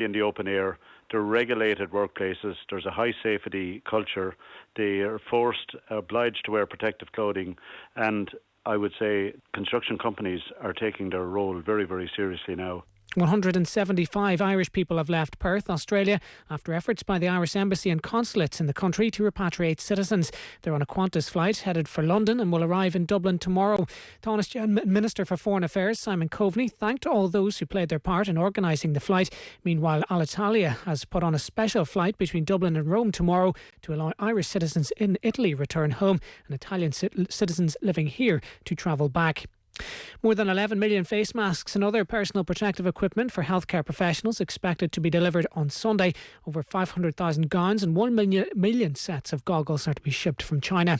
in the open air. They're regulated workplaces. There's a high safety culture. They are obliged to wear protective clothing, and I would say construction companies are taking their role very, very seriously now. 175 Irish people have left Perth, Australia, after efforts by the Irish Embassy and consulates in the country to repatriate citizens. They're on a Qantas flight headed for London and will arrive in Dublin tomorrow. Taoiseach Minister for Foreign Affairs Simon Coveney thanked all those who played their part in organising the flight. Meanwhile, Alitalia has put on a special flight between Dublin and Rome tomorrow to allow Irish citizens in Italy return home and Italian citizens living here to travel back. More than 11 million face masks and other personal protective equipment for healthcare professionals expected to be delivered on Sunday. Over 500,000 gowns and 1 million sets of goggles are to be shipped from China.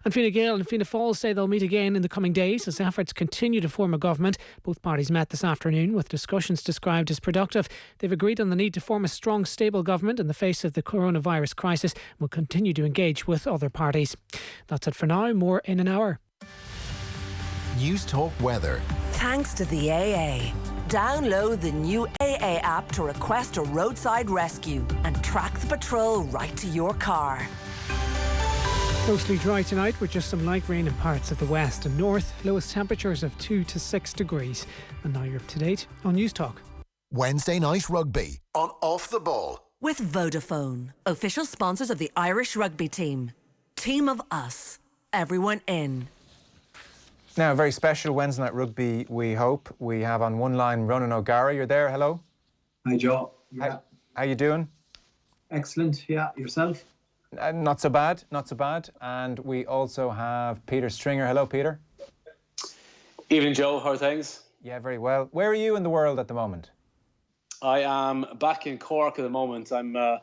And Fianna Gael and Fianna Fáil say they'll meet again in the coming days as efforts continue to form a government. Both parties met this afternoon with discussions described as productive. They've agreed on the need to form a strong, stable government in the face of the coronavirus crisis and will continue to engage with other parties. That's it for now. More in an hour. News Talk Weather. Thanks to the AA. Download the new AA app to request a roadside rescue and track the patrol right to your car. Mostly dry tonight with just some light rain in parts of the west and north. Lowest temperatures of 2 to 6 degrees. And now you're up to date on News Talk. Wednesday Night Rugby on Off the Ball. With Vodafone, official sponsors of the Irish rugby team. Team of us. Everyone in. Now, a very special Wednesday Night Rugby, we hope. We have on one line Ronan O'Gara. You're there, hello? Hi, Joe. Yeah. How you doing? Excellent, yeah. Yourself? Not so bad, not so bad. And we also have Peter Stringer. Hello, Peter. Evening, Joe. How are things? Yeah, very well. Where are you in the world at the moment? I am back in Cork at the moment. I'm the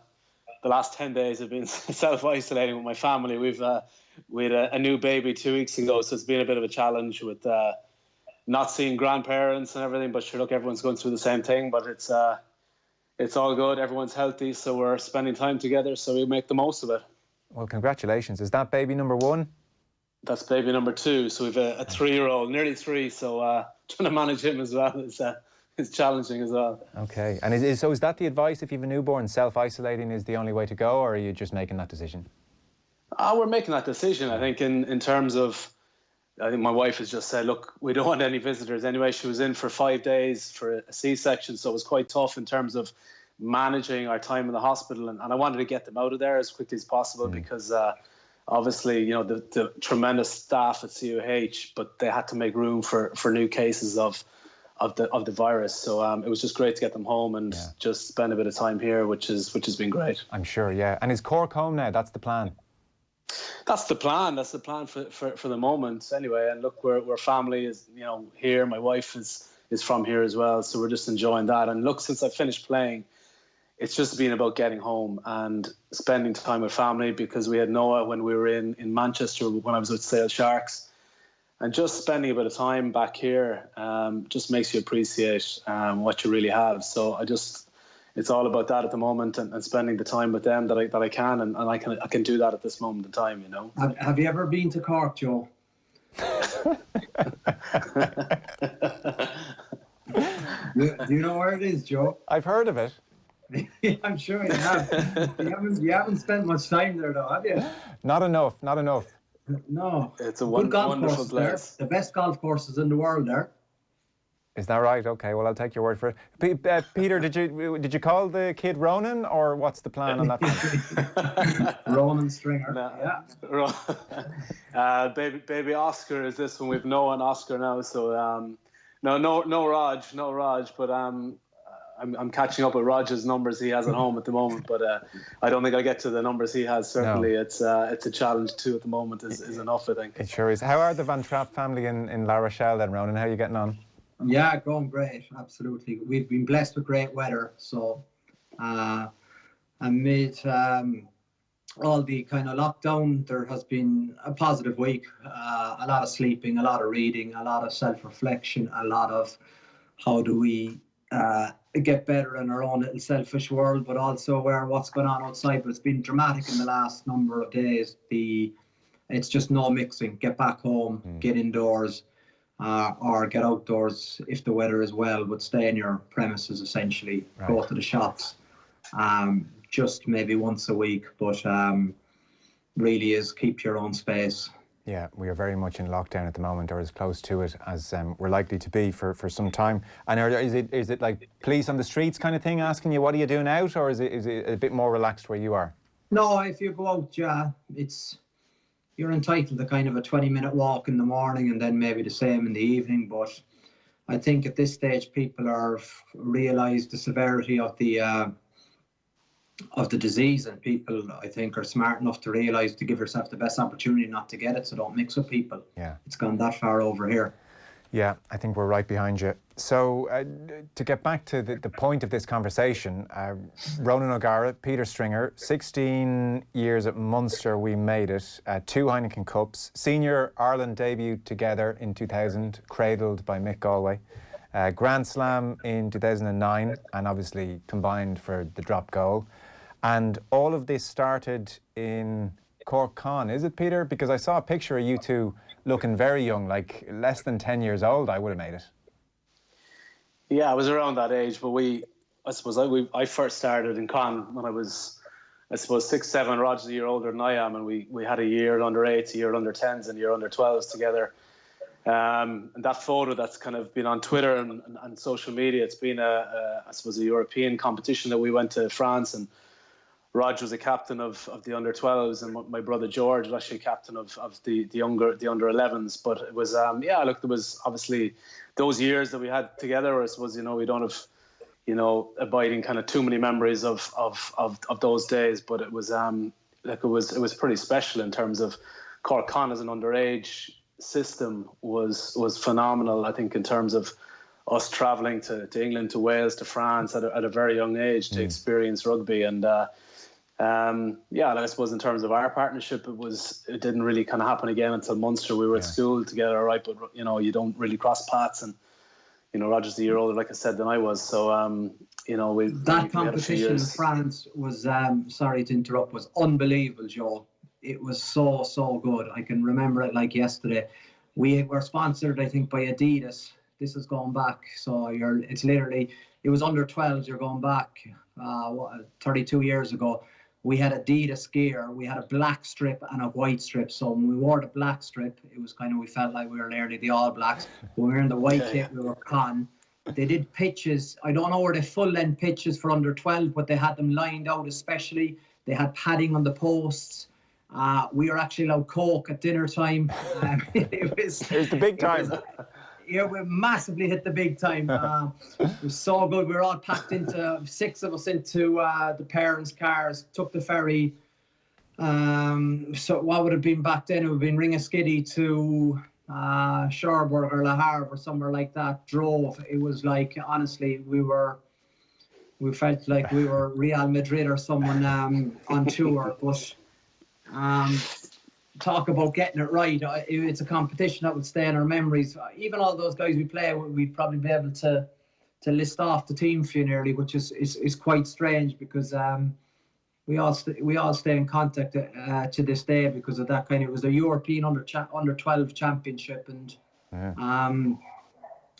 last 10 days I've been self-isolating with my family. We had a new baby 2 weeks ago, so it's been a bit of a challenge with not seeing grandparents and everything. But sure, look, everyone's going through the same thing. But it's all good. Everyone's healthy, so we're spending time together. So we make the most of it. Well, congratulations. Is that baby number one? That's baby number two. So we've a 3-year-old, nearly 3. So trying to manage him as well is challenging as well. Okay. And is that the advice if you have a newborn? Self-isolating is the only way to go, or are you just making that decision? We're making that decision, I think, in terms of, I think my wife has just said, look, we don't want any visitors anyway. She was in for 5 days for a C-section, so it was quite tough in terms of managing our time in the hospital. And I wanted to get them out of there as quickly as possible because obviously, you know, the tremendous staff at CUH, but they had to make room for new cases of the virus. So it was just great to get them home and just spend a bit of time here, which has been great. I'm sure, yeah. And is Cork home now? That's the plan? That's the plan. That's the plan for the moment, anyway. And look, we're family is here. My wife is from here as well, so we're just enjoying that. And look, since I finished playing, it's just been about getting home and spending time with family because we had Noah when we were in Manchester when I was with Sale Sharks, and just spending a bit of time back here just makes you appreciate what you really have. So it's all about that at the moment and spending the time with them that I can and I can do that at this moment in time, you know. Have you ever been to Cork, Joe? Do you know where it is, Joe? I've heard of it. I'm sure you have. You haven't spent much time there though, have you? Not enough. No. It's a wonderful place. There. The best golf courses in the world there. Is that right? Okay, well, I'll take your word for it. Peter, did you call the kid Ronan, or what's the plan on that? Ronan Stringer. No. Yeah. Baby Oscar is this one. We've Noah and Oscar now, so no Raj, but I'm catching up with Raj's numbers he has at home at the moment, but I don't think I'll get to the numbers he has. Certainly, no. It's a challenge too at the moment. Is enough, I think. It sure is. How are the Van Trapp family in La Rochelle then, Ronan? How are you getting on? Yeah, going great, absolutely. We've been blessed with great weather, so amid all the kind of lockdown, there has been a positive week. A lot of sleeping, a lot of reading, a lot of self-reflection, a lot of how do we get better in our own little selfish world, but also what's going on outside. But it's been dramatic in the last number of days. It's just no mixing. Get back home, get indoors. or get outdoors if the weather is well, but stay in your premises essentially. Right. Go to the shops just maybe once a week, but really is keep your own space. Yeah, we are very much in lockdown at the moment, or as close to it as we're likely to be for some time. And is it like police on the streets kind of thing asking you what are you doing out, or is it a bit more relaxed where you are? No, if you go out, you're entitled to kind of a 20-minute walk in the morning and then maybe the same in the evening. But I think at this stage people are realised the severity of the disease, and people, I think, are smart enough to realise to give yourself the best opportunity not to get it, so don't mix with people. Yeah. It's gone that far over here. Yeah, I think we're right behind you. So to get back to the point of this conversation, Ronan O'Gara, Peter Stringer, 16 years at Munster, we made it, 2 Heineken Cups, senior Ireland debut together in 2000, cradled by Mick Galway, Grand Slam in 2009, and obviously combined for the drop goal. And all of this started in Cork Con, is it, Peter? Because I saw a picture of you two looking very young, like less than 10 years old, I would have made it. Yeah, I was around that age, but I first started in Con when I was, 6, 7. Roger's a year older than I am, and we had a year under 8s, a year under 10s, and a year under 12s together. And that photo that's kind of been on Twitter and social media, it's been a European competition that we went to France, and Roger was a captain of the under 12s, and my brother George was actually captain of the under 11s. But it was there was obviously those years that we had together. I suppose we don't have abiding kind of too many memories of those days, but it was it was pretty special in terms of Cork Con as an underage system was phenomenal. I think in terms of us travelling to England, to Wales, to France at a very young age to experience rugby. And I suppose in terms of our partnership, it didn't really kind of happen again until Munster. We were at school together, right? But you don't really cross paths, and Roger's a year older, like I said, than I was. So that competition in France was sorry to interrupt, was unbelievable, Joe. It was so good. I can remember it like yesterday. We were sponsored, I think, by Adidas. This is going back, so it was under 12s. You're going back 32 years ago. We had Adidas gear. We had a black strip and a white strip. So when we wore the black strip, it was kind of, we felt like we were nearly the All Blacks. When we were in the white kit, we were Con. They did pitches. I don't know where the full-length pitches for under 12, but they had them lined out especially. They had padding on the posts. We were actually allowed Coke at dinner time. It was the big time. We massively hit the big time. It was so good. We were all packed into 6 of us into the parents' cars, took the ferry. So what would have been back then? It would have been Ringaskiddy to Cherbourg or Le Havre or somewhere like that. Drove. It was like, honestly, we felt like we were Real Madrid or someone on tour. But talk about getting it right. It's a competition that would stay in our memories. Even all those guys we play, we'd probably be able to list off the team for you nearly, which is quite strange because we all stay in contact to this day because of that kind of. It was a European under 12 championship, and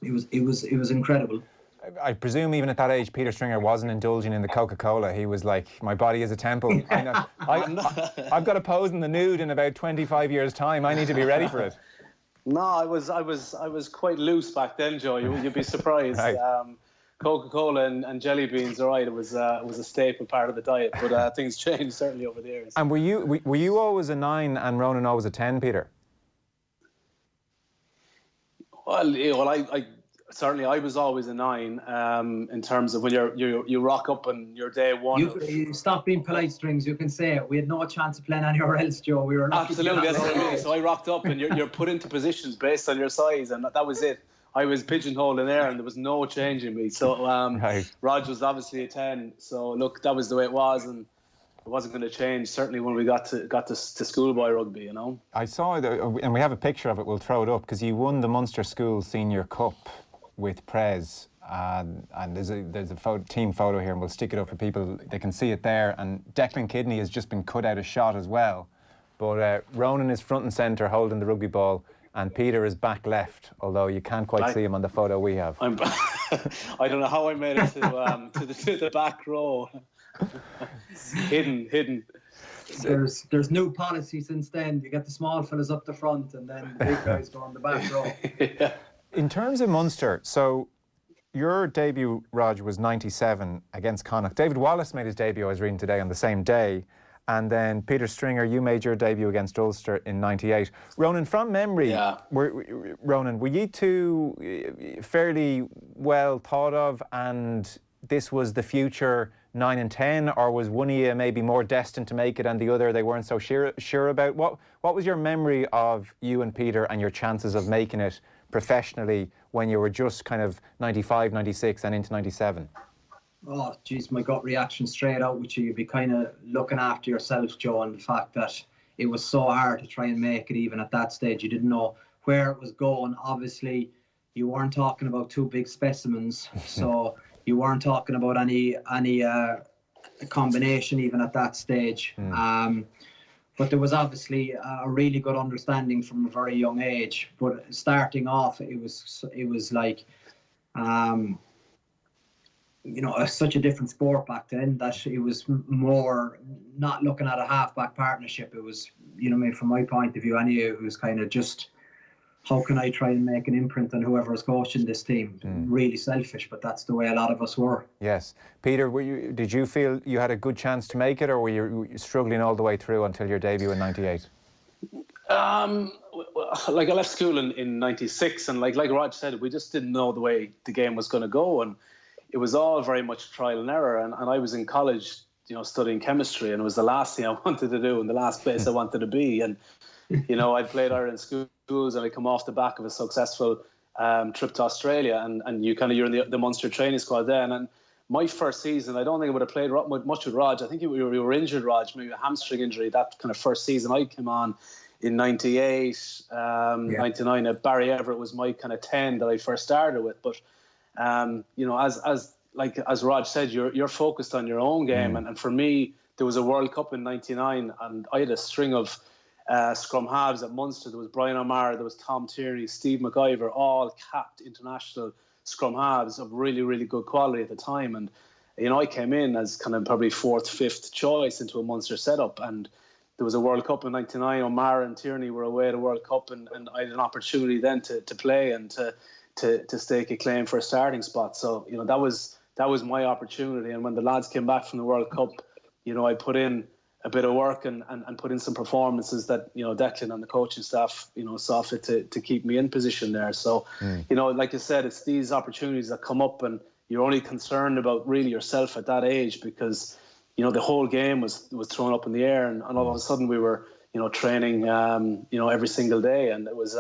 it was incredible. I presume even at that age, Peter Stringer wasn't indulging in the Coca-Cola. He was like, my body is a temple. I've got to pose in the nude in about 25 years' time. I need to be ready for it. No, I was quite loose back then, Joe. You'd be surprised. Right. Coca-Cola and jelly beans, all right. It was a staple part of the diet, but things changed certainly over the years. And were you always a 9 and Ronan always a 10, Peter? Well, I was always a 9 in terms of when you rock up on your day one. You stop being polite, Strings. You can say it. We had no chance of playing anywhere else, Joe. We were absolutely. That's what I mean. So I rocked up, and you're put into positions based on your size, and that was it. I was pigeonholed in there, and there was no changing me. So Roger was obviously a 10. So look, that was the way it was, and it wasn't going to change. Certainly when we got to schoolboy rugby, I saw it, and we have a picture of it. We'll throw it up because you won the Munster School Senior Cup with Prez, and there's a team photo here, and we'll stick it up for people. They can see it there, and Declan Kidney has just been cut out a shot as well. But Ronan is front and centre holding the rugby ball, and Peter is back left, although you can't quite see him on the photo we have. I don't know how I made it to the back row. hidden. There's new policy since then. You get the small fellas up the front, and then the big guys go on the back row. Yeah. In terms of Munster, so your debut, Rog, was 97 against Connacht. David Wallace made his debut, I was reading today, on the same day. And then Peter Stringer, you made your debut against Ulster in 98. Ronan, from memory, Ronan, were you two fairly well thought of, and this was the future 9 and 10, or was one of you maybe more destined to make it and the other they weren't so sure about? What was your memory of you and Peter and your chances of making it professionally when you were just kind of 95, 96 and into 97? Oh, geez, my gut reaction straight out with you. You'd be kind of looking after yourself, Joe, and the fact that it was so hard to try and make it even at that stage. You didn't know where it was going. Obviously, you weren't talking about two big specimens, so you weren't talking about any combination even at that stage. But there was obviously a really good understanding from a very young age. But starting off, it was like, such a different sport back then that it was more not looking at a half-back partnership. It was, from my point of view anyway, it was kind of just, how can I try and make an imprint on whoever is coaching this team? Really selfish, but that's the way a lot of us were. Yes. Peter, did you feel you had a good chance to make it, or were you struggling all the way through until your debut in 98? I left school in 96, and like Rog said, we just didn't know the way the game was going to go, and it was all very much trial and error. And I was in college, studying chemistry, and it was the last thing I wanted to do and the last place I wanted to be. And I played Ireland schools, and I come off the back of a successful trip to Australia, and you're in the Munster training squad then. And my first season, I don't think I would have played much with Rog. I think we were injured, Rog, maybe a hamstring injury. That kind of first season I came on in 98, 99. Barry Everett was my kind of 10 that I first started with. But as Rog said, you're focused on your own game, and for me, there was a World Cup in 99, and I had a string of scrum halves at Munster. There was Brian O'Mara, there was Tom Tierney, Steve McIver, all capped international scrum halves of really, really good quality at the time. And I came in as kind of probably fourth, fifth choice into a Munster setup, and there was a World Cup in 99. O'Mara and Tierney were away at a World Cup, and I had an opportunity then to play and to stake a claim for a starting spot. So that was my opportunity. And when the lads came back from the World Cup, I put in a bit of work and put in some performances that Declan and the coaching staff saw fit to keep me in position there. So like I said, it's these opportunities that come up, and you're only concerned about really yourself at that age, because the whole game was thrown up in the air, and all of a sudden we were training every single day, and it was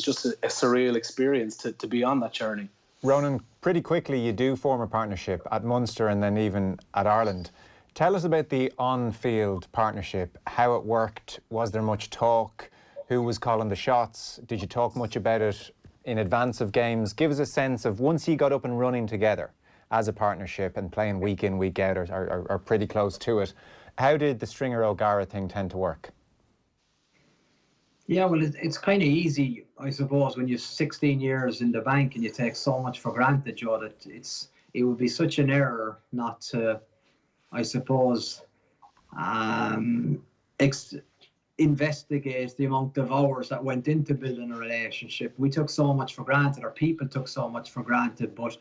just a surreal experience to be on that journey. Ronan, pretty quickly you do form a partnership at Munster and then even at Ireland. Tell us about the on-field partnership, how it worked. Was there much talk? Who was calling the shots? Did you talk much about it in advance of games? Give us a sense of, once you got up and running together as a partnership and playing week in, week out, or pretty close to it, how did the Stringer-O'Gara thing tend to work? Yeah, well, it's kind of easy, I suppose, when you're 16 years in the bank and you take so much for granted, Joe, that it would be such an error not to, I suppose, investigate the amount of hours that went into building a relationship. We took so much for granted, or people took so much for granted, but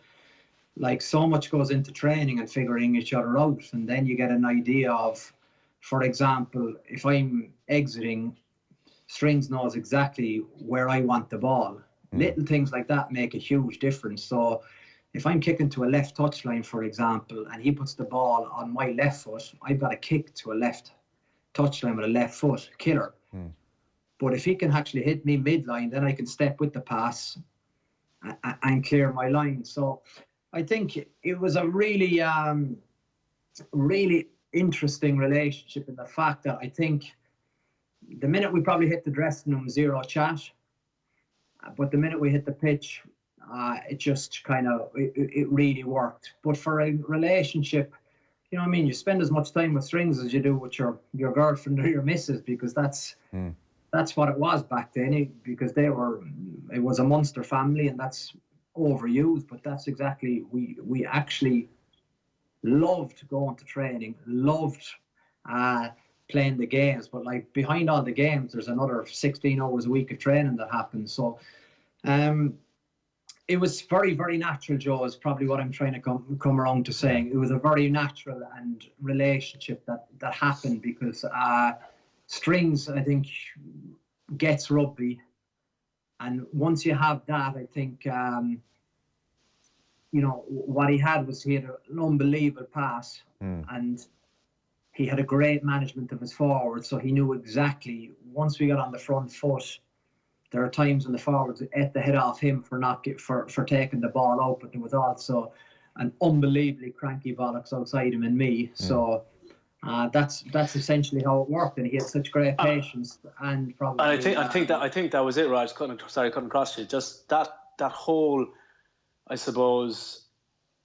like, so much goes into training and figuring each other out. And then you get an idea of, for example, if I'm exiting, Strings knows exactly where I want the ball. Little things like that make a huge difference. So if I'm kicking to a left touchline, for example, and he puts the ball on my left foot, I've got to kick to a left touchline with a left foot, killer. But if he can actually hit me midline, then I can step with the pass and clear my line. So I think it was a really, really interesting relationship in the fact that I think the minute we probably hit the dressing room, zero chat. But the minute we hit the pitch, it just kind of, it really worked. But for a relationship, you know what I mean? You spend as much time with Strings as you do with your girlfriend or your missus, because that's that's what it was back then, because it was a Munster family, and that's overused, but that's exactly, we actually loved going to training, loved playing the games, but like behind all the games there's another 16 hours a week of training that happens. So it was very, very natural, Joe, is probably what I'm trying to come around to saying. It was a very natural and relationship that happened, because Strings, I think, gets rugby, and once you have that, I think what he had an unbelievable pass, and he had a great management of his forward, so he knew exactly, once we got on the front foot, there are times when the forwards ate the head off him for taking the ball out, but there was also an unbelievably cranky bollocks outside him and me. So that's essentially how it worked, and he had such great patience and probably. And I think that was it, Raj. Cutting across you. Just that whole, I suppose,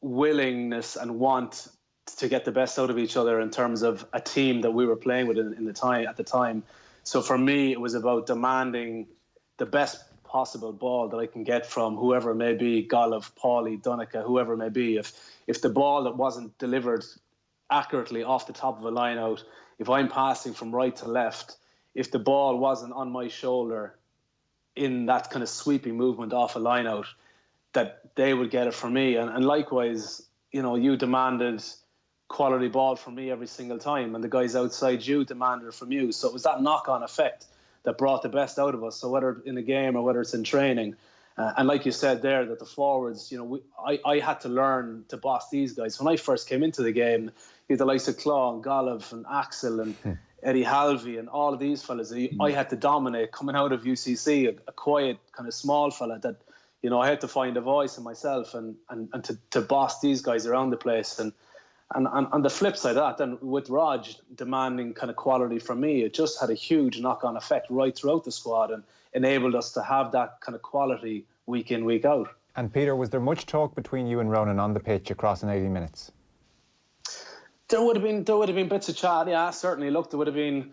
willingness and want to get the best out of each other in terms of a team that we were playing with at the time. So for me, it was about demanding the best possible ball that I can get from whoever it may be, Golov, Paulie, Donica, whoever it may be. If the ball that wasn't delivered accurately off the top of a line out, if I'm passing from right to left, if the ball wasn't on my shoulder in that kind of sweeping movement off a line out, that they would get it from me. And likewise, you demanded quality ball from me every single time, and the guys outside you demanded it from you. So it was that knock-on effect that brought the best out of us. So whether in a game or whether it's in training, and like you said there, that the forwards, I had to learn to boss these guys. When I first came into the game, you had the likes of Claw and Golov and Axel and Eddie Halvey and all of these fellas. I had to dominate coming out of UCC, a quiet kind of small fella that, I had to find a voice in myself and to boss these guys around the place. And on the flip side of that, then with Raj demanding kind of quality from me, it just had a huge knock-on effect right throughout the squad and enabled us to have that kind of quality week in, week out. And Peter, was there much talk between you and Ronan on the pitch across an 80 minutes? There would have been bits of chat, yeah, certainly. Look, there would have been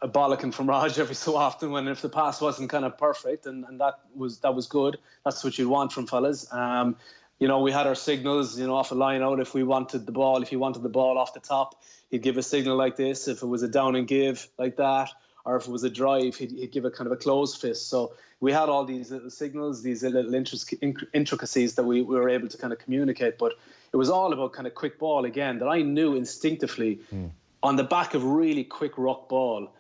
a bollocking from Raj every so often if the pass wasn't kind of perfect, and that was good. That's what you'd want from fellas. We had our signals, off a line out if we wanted the ball. If he wanted the ball off the top, he'd give a signal like this. If it was a down and give like that, or if it was a drive, he'd give a kind of a closed fist. So we had all these little signals, these little intricacies that we were able to kind of communicate. But it was all about kind of quick ball again that I knew instinctively on the back of really quick ruck ball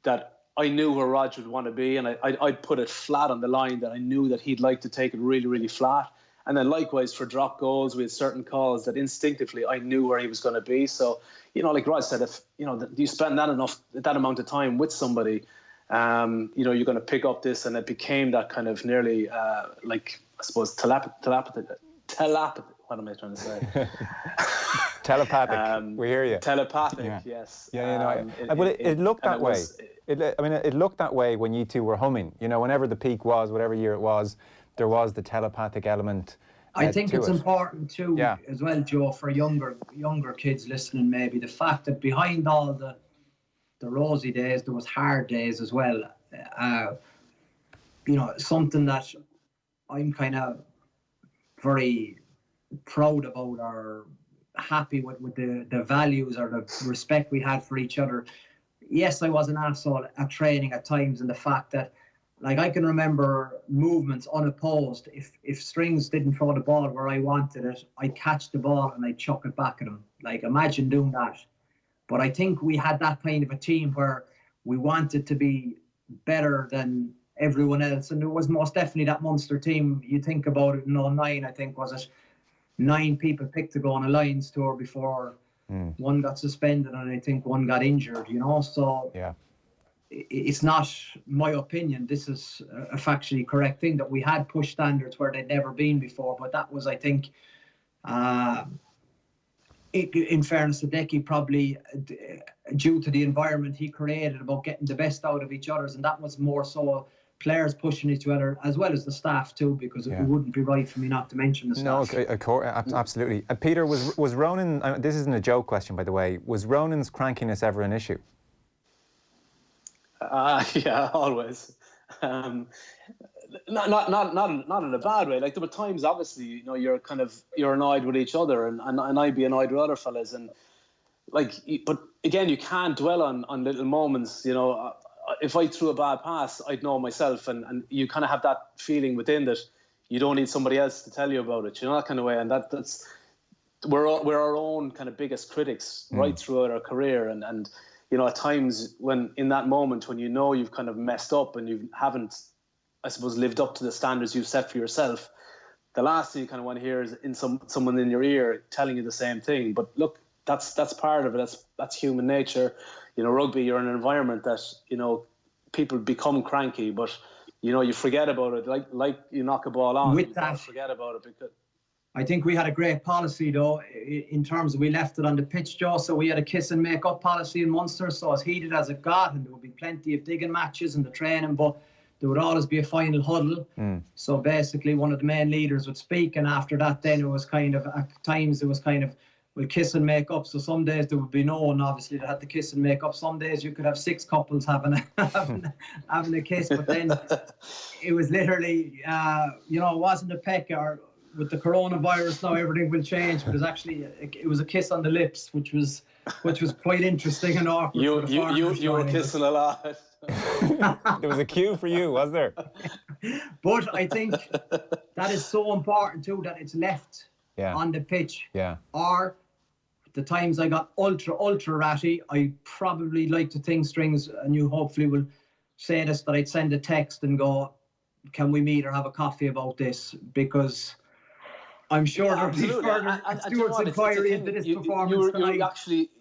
that I knew where Raj would want to be, and I'd put it flat on the line that I knew that he'd like to take it really, really flat. And then likewise for drop goals, we had certain calls that instinctively I knew where he was going to be. So, like Raj said, if you spend that amount of time with somebody, you're going to pick up this, and it became that kind of nearly like, I suppose, telepathy. What am I trying to say? Telepathic. We hear you. Telepathic. Yeah. Yes. Yeah. It looked that way. It looked that way when you two were humming. Whenever the peak was, whatever year it was, there was the telepathic element. I think it's important too, as well, Joe, for younger kids listening. Maybe the fact that behind all the rosy days, there was hard days as well. Something that I'm kind of very proud about or happy with the values or the respect we had for each other. Yes, I was an arsehole at training at times, and the fact that, like, I can remember movements unopposed. If Strings didn't throw the ball where I wanted it, I'd catch the ball and I'd chuck it back at him. Like, imagine doing that. But I think we had that kind of a team where we wanted to be better than everyone else. And there was most definitely that Munster team. You think about it in 2009, I think, was it 9 people picked to go on a Lions tour before one got suspended, and I think one got injured, So it's not my opinion. This is a factually correct thing, that we had pushed standards where they'd never been before. But that was, I think, in fairness to Decky, probably due to the environment he created about getting the best out of each other. And that was more so players pushing each other as well as the staff too, because it wouldn't be right for me not to mention the staff. No, of course, absolutely. Peter, was Ronan, this isn't a joke question by the way, was Ronan's crankiness ever an issue? Yeah, always. Not in a bad way. Like, there were times, obviously, you're annoyed with each other, and I'd be annoyed with other fellas, and like, but again, you can't dwell on little moments. If I threw a bad pass, I'd know myself, and you kind of have that feeling within that you don't need somebody else to tell you about it. That kind of way, and that's we're our own kind of biggest critics right throughout our career, and at times when in that moment when you've kind of messed up and you haven't, I suppose, lived up to the standards you've set for yourself, the last thing you kind of want to hear is someone in your ear telling you the same thing. But look, that's part of it. That's human nature. Rugby, you're in an environment that people become cranky, but you forget about it. Like you knock a ball on, with you that, forget about it. Because I think we had a great policy, though, in terms of we left it on the pitch, Joe. So we had a kiss and make up policy in Munster. So as heated as it got, and there would be plenty of digging matches in the training, but there would always be a final huddle. So basically one of the main leaders would speak, and after that then it was kind of, at times it was kind of, we'll kiss and make up. So some days there would be no one, obviously, that had to kiss and make up. Some days you could have 6 couples having a kiss, but then it was literally, it wasn't a peck. Or with the coronavirus now, everything will change. But it was a kiss on the lips, which was quite interesting and awkward. You were kissing a lot. There was a cue for you, was there? But I think that is so important too, that it's left on the pitch. Yeah. Or the times I got ultra ratty, I probably like to think, Strings, and you hopefully will say this, that I'd send a text and go, can we meet or have a coffee about this? Because I'm sure there'll be further Stuart's inquiry into this performance tonight.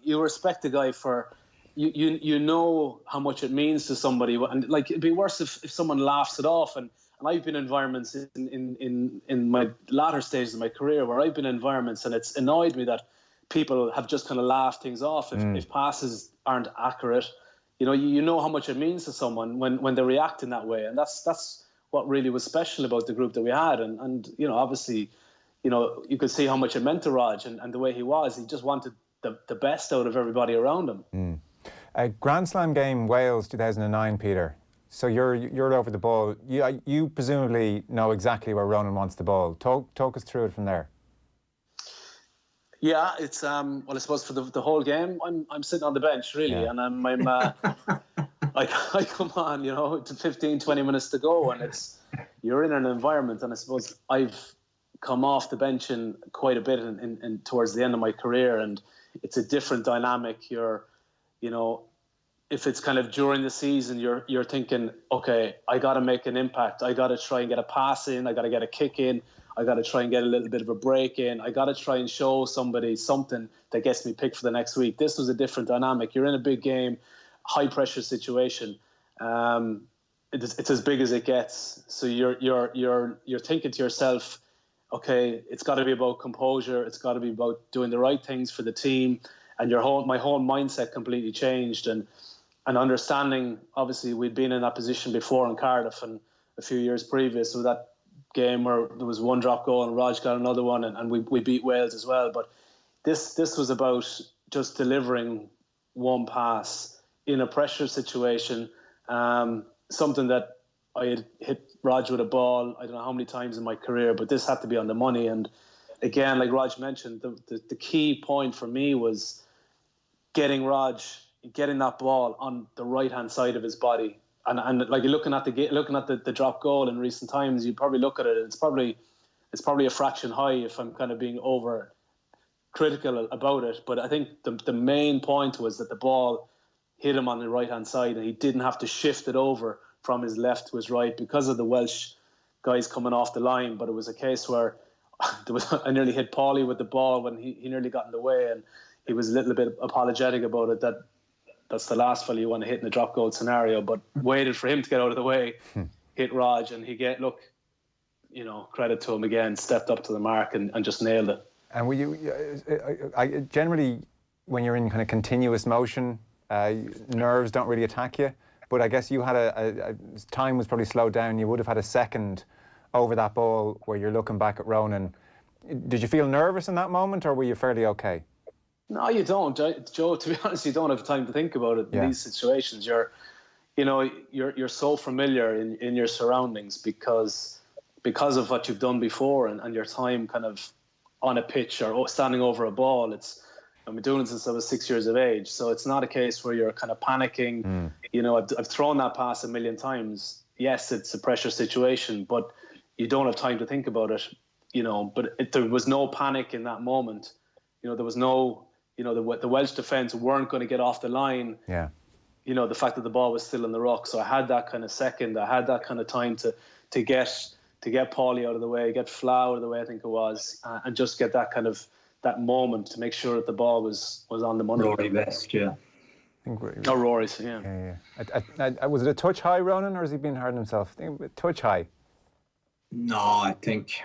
You respect the guy for, you know how much it means to somebody, and like, it'd be worse if someone laughs it off. And I've been in environments in my latter stages of my career where I've been in environments, and it's annoyed me that people have just kind of laughed things off if passes aren't accurate. You know how much it means to someone when they react in that way, and that's what really was special about the group that we had. And obviously, you could see how much it meant to Raj, and the way he was. He just wanted the best out of everybody around him. Grand Slam game, Wales 2009, Peter. So you're over the ball. You presumably know exactly where Ronan wants the ball. Talk us through it from there. Yeah, it's well, I suppose for the whole game, I'm sitting on the bench really, and I'm I come on, to 15-20 minutes to go, and you're in an environment, and I suppose I've come off the bench in quite a bit in towards the end of my career, and it's a different dynamic. If it's kind of during the season, you're thinking, okay, I got to make an impact. I got to try and get a pass in. I got to get a kick in. I got to try and get a little bit of a break in. I got to try and show somebody something that gets me picked for the next week. This was a different dynamic. You're in a big game, high pressure situation. It's as big as it gets. So you're thinking to yourself, okay, it's got to be about composure. It's got to be about doing the right things for the team. And my whole mindset completely changed, and understanding, obviously, we'd been in that position before in Cardiff and a few years previous. So that game where there was one drop goal and Raj got another one, and we beat Wales as well. But this was about just delivering one pass in a pressure situation, something that I had hit Raj with a ball I don't know how many times in my career, but this had to be on the money. And again, like Raj mentioned, the key point for me was getting that ball on the right hand side of his body, and like, you're looking at the drop goal in recent times, you probably look at it, it's probably a fraction high if I'm kind of being over critical about it. But I think the main point was that the ball hit him on the right hand side, and he didn't have to shift it over from his left to his right because of the Welsh guys coming off the line. But it was a case where I nearly hit Paulie with the ball when he nearly got in the way, and he was a little bit apologetic about it, that's the last fella you want to hit in a drop goal scenario, but waited for him to get out of the way, hit Raj, and credit to him again, stepped up to the mark and just nailed it. And were you, generally, when you're in kind of continuous motion, nerves don't really attack you, but I guess you had time was probably slowed down, you would have had a second over that ball where you're looking back at Ronan. Did you feel nervous in that moment, or were you fairly okay? No, you don't, Joe. To be honest, you don't have time to think about it in these situations. You're you're so familiar in your surroundings because of what you've done before and your time kind of on a pitch or standing over a ball. I've been doing it since I was 6 years of age, so it's not a case where you're kind of panicking. I've thrown that pass a million times. Yes, it's a pressure situation, but you don't have time to think about it. But there was no panic in that moment. There was no, the Welsh defence weren't going to get off the line. Yeah. The fact that the ball was still in the ruck. So I had that kind of second. I had that kind of time to get Paulie out of the way, get Fla out of the way, I think it was, and just get that kind of that moment to make sure that the ball was on the money. Rory best, yeah. Rory's, yeah. Was it a touch high, Ronan, or has he been hard on himself? I think a touch high. No, I think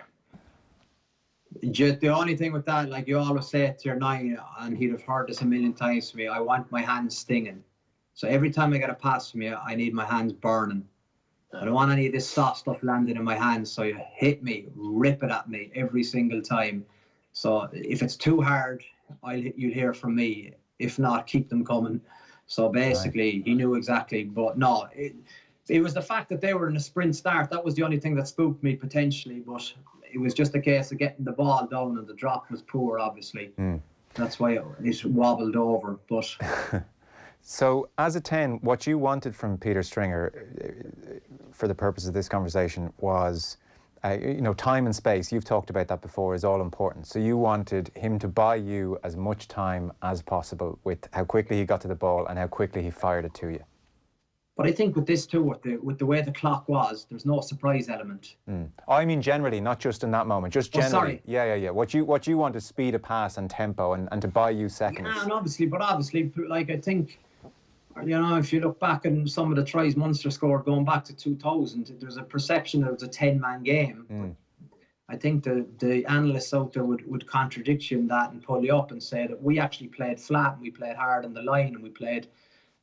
just the only thing with that, like you always say it to your 9, and he'd have heard this a million times from me, I want my hands stinging. So every time I get a pass from you, I need my hands burning. I don't want any of this soft stuff landing in my hands. So you hit me, rip it at me every single time. So if it's too hard, you'll hear from me. If not, keep them coming. So basically, He knew exactly. But no, it was the fact that they were in a sprint start. That was the only thing that spooked me potentially. But it was just a case of getting the ball down, and the drop was poor, obviously. That's why it wobbled over. But so, as a 10, what you wanted from Peter Stringer, for the purpose of this conversation, was, time and space. You've talked about that before, is all important. So you wanted him to buy you as much time as possible with how quickly he got to the ball and how quickly he fired it to you. But I think with this too, with the way the clock was, there's no surprise element. I mean generally, not just in that moment, just generally. Sorry. Yeah. What you want is speed of pass and tempo and to buy you seconds. Yeah, and obviously, like I think, if you look back at some of the tries Munster scored going back to 2000, there's a perception that it was a 10-man game. I think the analysts out there would contradict you in that and pull you up and say that we actually played flat and we played hard on the line and we played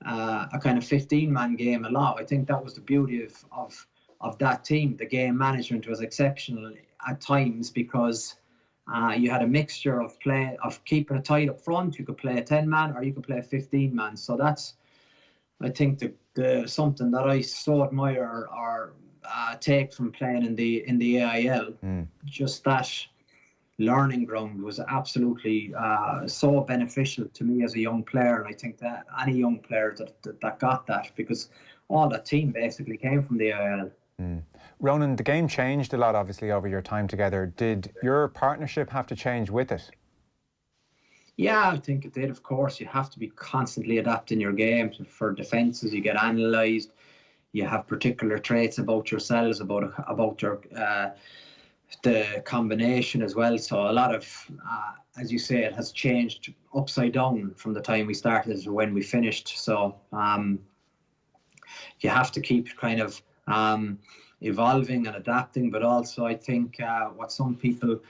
a kind of 15-man game a lot. I think that was the beauty of that team. The game management was exceptional at times because you had a mixture of keeping it tight up front. You could play a 10-man or you could play a 15-man. So that's, I think, the something that I so admire or take from playing in the AIL. Just that learning ground was absolutely so beneficial to me as a young player, and I think that any young player that got that, because all that team basically came from the AIL. Ronan, the game changed a lot, obviously, over your time together. Did your partnership have to change with it? Yeah, I think it did, of course. You have to be constantly adapting your game. For defences, you get analysed. You have particular traits about yourselves, about your the combination as well. So a lot of, as you say, it has changed upside down from the time we started to when we finished. So you have to keep kind of evolving and adapting, but also I think what some people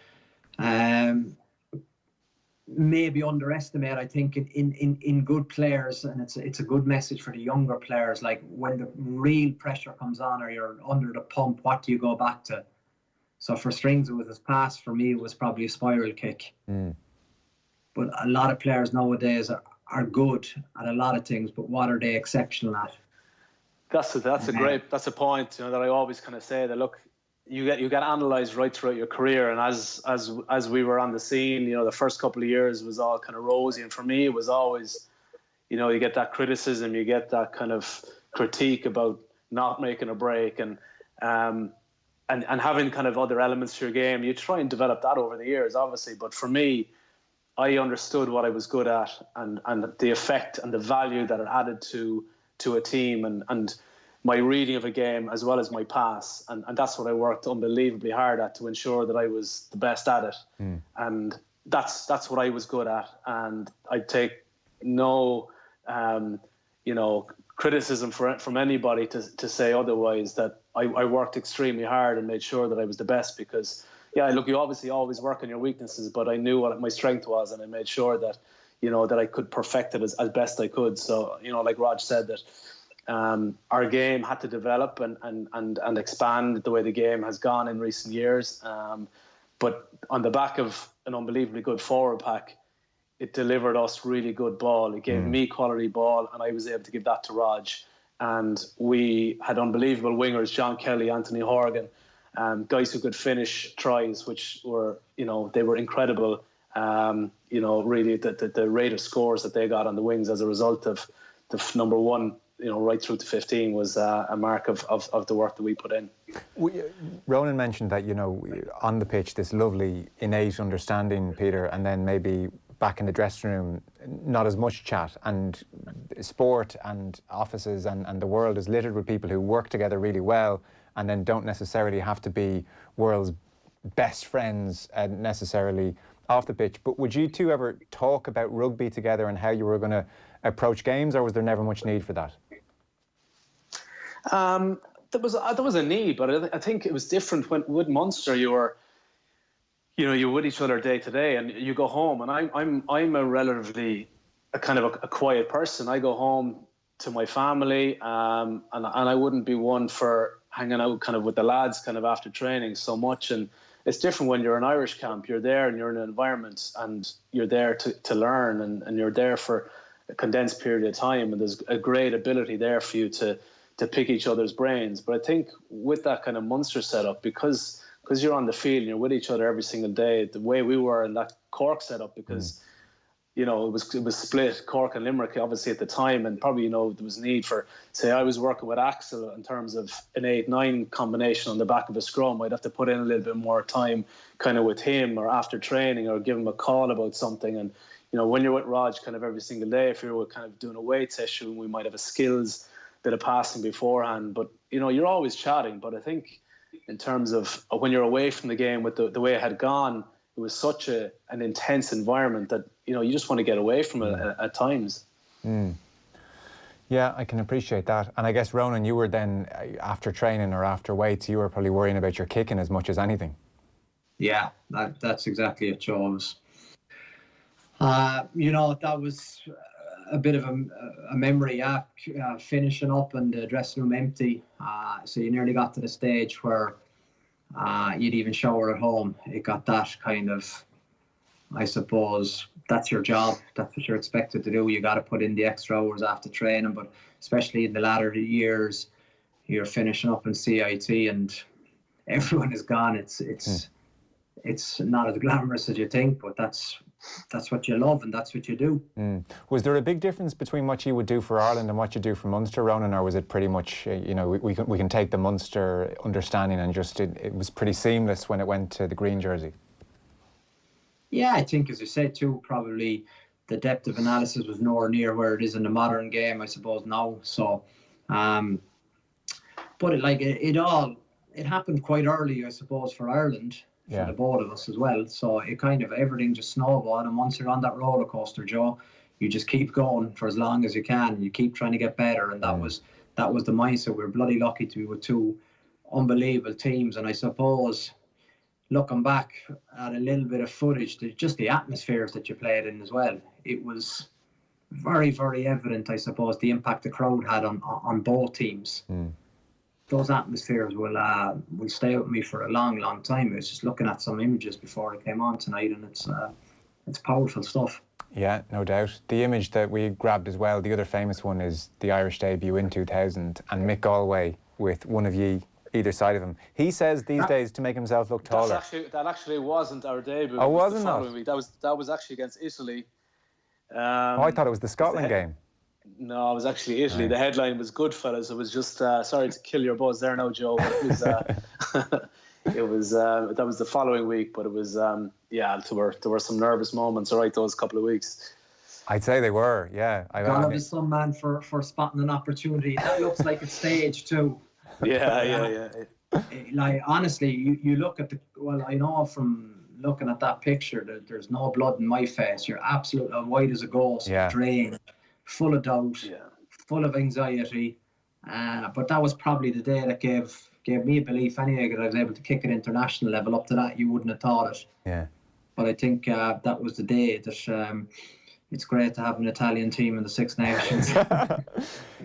maybe underestimate, I think in good players, and it's a good message for the younger players, like when the real pressure comes on or you're under the pump, what do you go back to? So for Strings, it was his pass. For me, it was probably a spiral kick. But a lot of players nowadays are good at a lot of things, but what are they exceptional at? That's a point that I always kind of say, that look, you get analysed right throughout your career, and as we were on the scene, the first couple of years was all kind of rosy, and for me it was always, you get that criticism, you get that kind of critique about not making a break, and having kind of other elements to your game. You try and develop that over the years, obviously, but for me, I understood what I was good at and the effect and the value that it added to a team, and my reading of a game as well as my pass, and that's what I worked unbelievably hard at to ensure that I was the best at it. And that's what I was good at, and I take no criticism from anybody to say otherwise, that I worked extremely hard and made sure that I was the best, because look, you obviously always work on your weaknesses, but I knew what my strength was, and I made sure that that I could perfect it as best I could. So like Rog said, that our game had to develop and expand the way the game has gone in recent years. But on the back of an unbelievably good forward pack, it delivered us really good ball. It gave me quality ball, and I was able to give that to Rog. and we had unbelievable wingers, John Kelly, Anthony Horgan, guys who could finish tries, which were, they were incredible. Really the rate of scores that they got on the wings as a result of the number one, right through to 15 was a mark of the work that we put in. Ronan mentioned that, on the pitch, this lovely innate understanding, Peter, and then maybe back in the dressing room, not as much chat, and sport and offices and the world is littered with people who work together really well and then don't necessarily have to be world's best friends necessarily off the pitch. But would you two ever talk about rugby together and how you were going to approach games, or was there never much need for that? There was a need, but I think it was different when with Munster. You're with each other day to day, and you go home. And I'm a relatively a quiet person. I go home to my family, and I wouldn't be one for hanging out kind of with the lads kind of after training so much. And it's different when you're in Irish camp. You're there and you're in an environment, and you're there to learn, and you're there for a condensed period of time, and there's a great ability there for you to pick each other's brains. But I think with that kind of Munster setup, because you're on the field and you're with each other every single day, the way we were in that Cork setup, because it was split, Cork and Limerick obviously at the time, and probably there was need for, say, I was working with Axel in terms of an 8-9 combination on the back of a scrum. I'd have to put in a little bit more time kind of with him, or after training, or give him a call about something. And when you're with Raj kind of every single day, if you're kind of doing a weight session, we might have a skills bit of passing beforehand, but you're always chatting. But I think in terms of when you're away from the game, with the way it had gone, it was such an intense environment that you just want to get away from it at times. Yeah, I can appreciate that. And I guess, Ronan, you were then, after training or after weights, you were probably worrying about your kicking as much as anything. Yeah, that's exactly it, Joe. That was a bit of a memory, finishing up and the dressing room empty. So you nearly got to the stage where you'd even shower at home. It got that kind of, I suppose, that's your job. That's what you're expected to do. You got to put in the extra hours after training. But especially in the latter years, you're finishing up in CIT and everyone is gone. It's not as glamorous as you think, but that's what you love and that's what you do. Was there a big difference between what you would do for Ireland and what you do for Munster, Ronan, or was it pretty much, we can take the Munster understanding and just it was pretty seamless when it went to the green jersey? Yeah, I think, as you said too, probably the depth of analysis was nowhere near where it is in the modern game, I suppose, now. So, but it happened quite early, I suppose, for Ireland. For the both of us as well. So it kind of, everything just snowballed, and once you're on that roller coaster, Joe, you just keep going for as long as you can. You keep trying to get better, and that was the mindset. We're bloody lucky to be with two unbelievable teams, and I suppose looking back at a little bit of footage, just the atmospheres that you played in as well, it was very, very evident, I suppose, the impact the crowd had on both teams. Those atmospheres will stay with me for a long, long time. I was just looking at some images before I came on tonight, and it's powerful stuff. Yeah, no doubt. The image that we grabbed as well, the other famous one, is the Irish debut in 2000, and Mick Galway with one of ye either side of him. He says these days to make himself look taller. That actually wasn't our debut. Oh, wasn't it? That was actually against Italy. I thought it was the Scotland game. No, it was actually Italy. Right. The headline was Goodfellas. It was just, sorry to kill your buzz there now, Joe, but it was, that was the following week, but it was, there were some nervous moments, all right, those couple of weeks. I'd say they were, yeah. God is some man for spotting an opportunity. That looks like it's staged too. Yeah. Like, honestly, you look at I know from looking at that picture that there's no blood in my face. You're absolutely white as a ghost, drained, full of doubt, full of anxiety. But that was probably the day that gave me a belief anyway, that I was able to kick at international level. Up to that, you wouldn't have thought it. Yeah. But I think that was the day that it's great to have an Italian team in the Six Nations.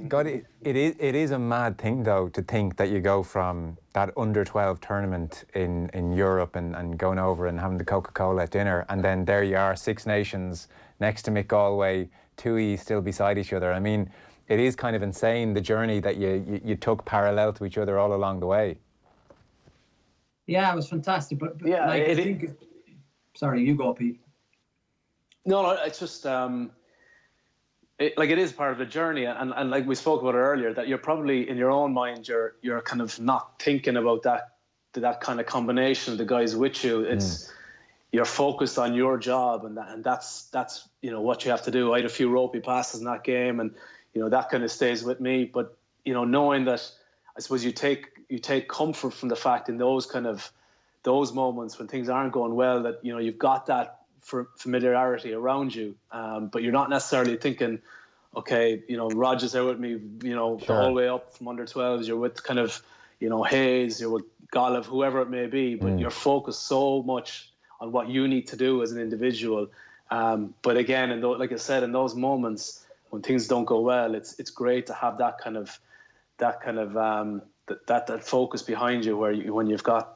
God, it is a mad thing, though, to think that you go from that under-12 tournament in Europe and going over and having the Coca-Cola at dinner, and then there you are, Six Nations, next to Mick Galway, two still beside each other. I mean, it is kind of insane, the journey that you took parallel to each other all along the way. Yeah, it was fantastic. But yeah, like, I think... Sorry, you go, Pete. No, it's just... it is part of the journey, and like we spoke about it earlier, that you're probably in your own mind, you're kind of not thinking about that kind of combination of the guys with you. It's you're focused on your job, and that's what you have to do. I had a few ropey passes in that game, and that kind of stays with me. But knowing that, I suppose you take comfort from the fact in those moments when things aren't going well, that you've got that for familiarity around you, but you're not necessarily thinking, okay, Rog is there with me, Sure. the whole way up from under 12s. You're with kind of, Hayes, you're with Golov, whoever it may be, but you're focused so much on what you need to do as an individual. But again, like I said, in those moments when things don't go well, it's great to have that focus behind you, when you've got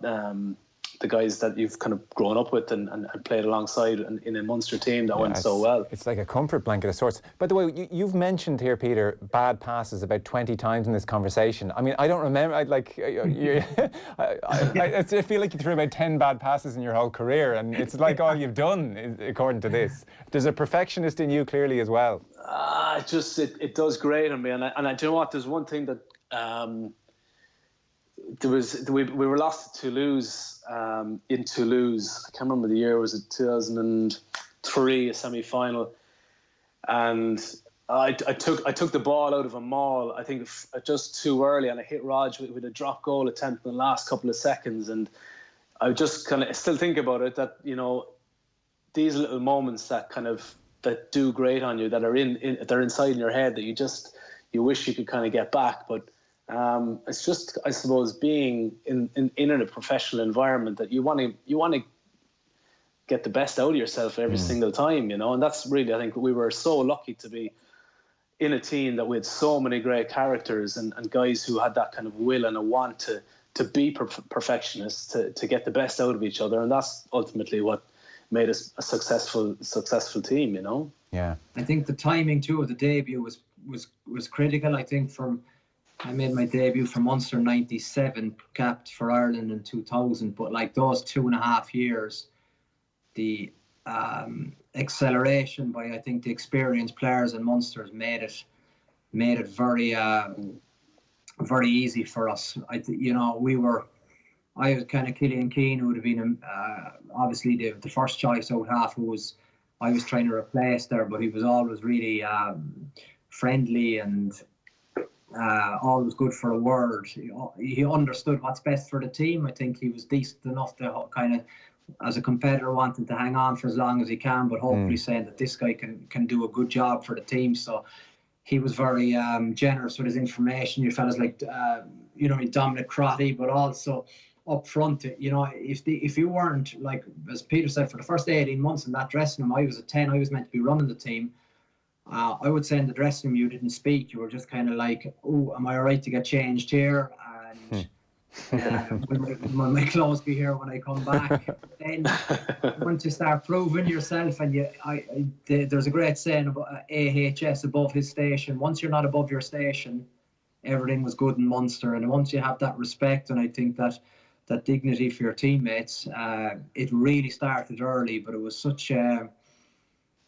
the guys that you've kind of grown up with and played alongside in a Munster team that went so well. It's like a comfort blanket of sorts. By the way, you've mentioned here, Peter, bad passes about 20 times in this conversation. I mean, I don't remember. I feel like you threw about 10 bad passes in your whole career, and it's like all you've done, according to this. There's a perfectionist in you, clearly, as well. It does great on me, and do you know what? There's one thing that we were lost to Toulouse, in Toulouse. I can't remember the year. Was it 2003, a semi-final? And I took the ball out of a maul, I think just too early, and I hit Rog with a drop goal attempt in the last couple of seconds. And I just kind of still think about it, that these little moments that do great on you, that are they're inside in your head, that you wish you could kind of get back, but. It's just, I suppose, being in a professional environment, that you want to get the best out of yourself every single time, and that's really, I think we were so lucky to be in a team that we had so many great characters and guys who had that kind of will and a want to be perfectionists, to get the best out of each other, and that's ultimately what made us a successful team, Yeah, I think the timing too of the debut was critical. I think I made my debut for Munster in 97, capped for Ireland in 2000. But like those 2.5 years, the acceleration by, I think, the experienced players in Munster has made it very very easy for us. I was kind of Killian Keane, who would have been obviously the first choice out half, I was trying to replace there, but he was always really friendly and always good for a word. He understood what's best for the team. I think he was decent enough to kind of, as a competitor, wanting to hang on for as long as he can, but hopefully saying that this guy can do a good job for the team. So he was very generous with his information. You fellas like Dominic Crotty, but also up front, if you weren't, like as Peter said, for the first 18 months in that dressing room, I was a 10. I was meant to be running the team. I would say in the dressing room you didn't speak. You were just kind of like, oh, am I all right to get changed here? And will my clothes be here when I come back? Then once you start proving yourself, and there's a great saying about AHS, above his station. Once you're not above your station, everything was good in Munster. And once you have that respect, and I think that dignity for your teammates, it really started early, but it was such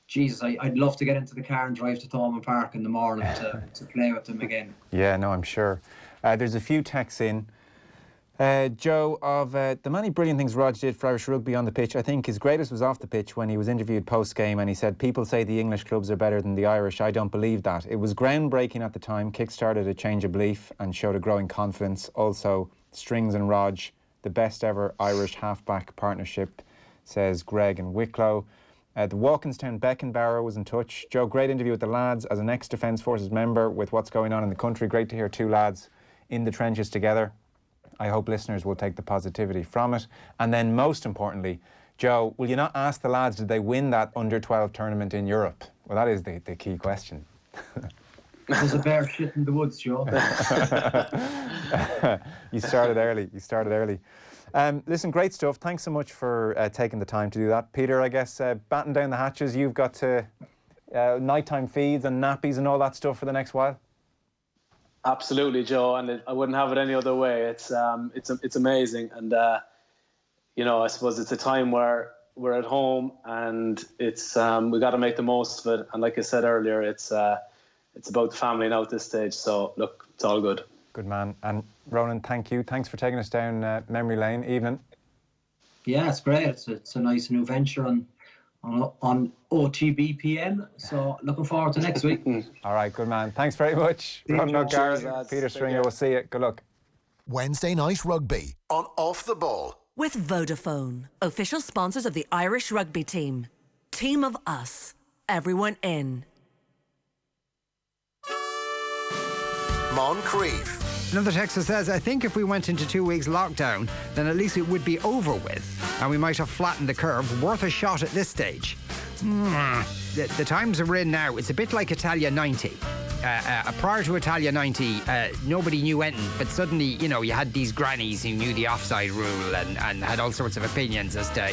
Jesus, I'd love to get into the car and drive to Thomond Park in the morning to play with them again. Yeah, no, I'm sure. There's a few texts in. Joe, of the many brilliant things Rog did for Irish rugby on the pitch, I think his greatest was off the pitch when he was interviewed post-game, and he said, people say the English clubs are better than the Irish. I don't believe that. It was groundbreaking at the time, kick-started a change of belief and showed a growing confidence. Also, Strings and Rog, the best ever Irish halfback partnership, says Greg in Wicklow. The Walkinstown Beckenbauer was in touch. Joe, great interview with the lads as an ex-Defence Forces member with what's going on in the country. Great to hear two lads in the trenches together. I hope listeners will take the positivity from it. And then most importantly, Joe, will you not ask the lads, did they win that under-12 tournament in Europe? Well, that is the key question. There's a bear shit in the woods, Joe. You started early. Listen, great stuff. Thanks so much for taking the time to do that. Peter, I guess, batten down the hatches. You've got to nighttime feeds and nappies and all that stuff for the next while. Absolutely, Joe, and I wouldn't have it any other way. It's amazing, and I suppose it's a time where we're at home, and it's we got to make the most of it. And like I said earlier, it's about the family now at this stage. So look, it's all good. Good man. And Ronan, thank you. Thanks for taking us down memory lane. Evening. Yeah, it's great. It's a nice new venture on OTBPN. So looking forward to next week. All right, good man. Thanks very much. Ronan O'Gara, Peter Stringer, we'll see you. Good luck. Wednesday Night Rugby on Off the Ball. With Vodafone, official sponsors of the Irish rugby team. Team of us. Everyone in. Moncrief. Another texter says, I think if we went into 2 weeks lockdown, then at least it would be over with, and we might have flattened the curve. Worth a shot at this stage. The times we're in now, it's a bit like Italia 90. Prior to Italia 90, nobody knew anything, but suddenly, you had these grannies who knew the offside rule and had all sorts of opinions as to,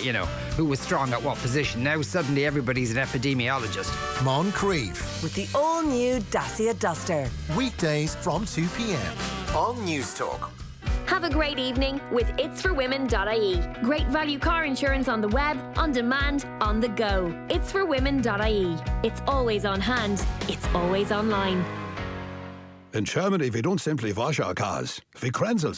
who was strong at what position. Now suddenly everybody's an epidemiologist. Moncrief. With the all-new Dacia Duster. Weekdays from 2 p.m. on News Talk. Have a great evening with itsforwomen.ie. Great value car insurance on the web, on demand, on the go. Itsforwomen.ie. It's always on hand. It's always online. In Germany, we don't simply wash our cars. We cleanse them.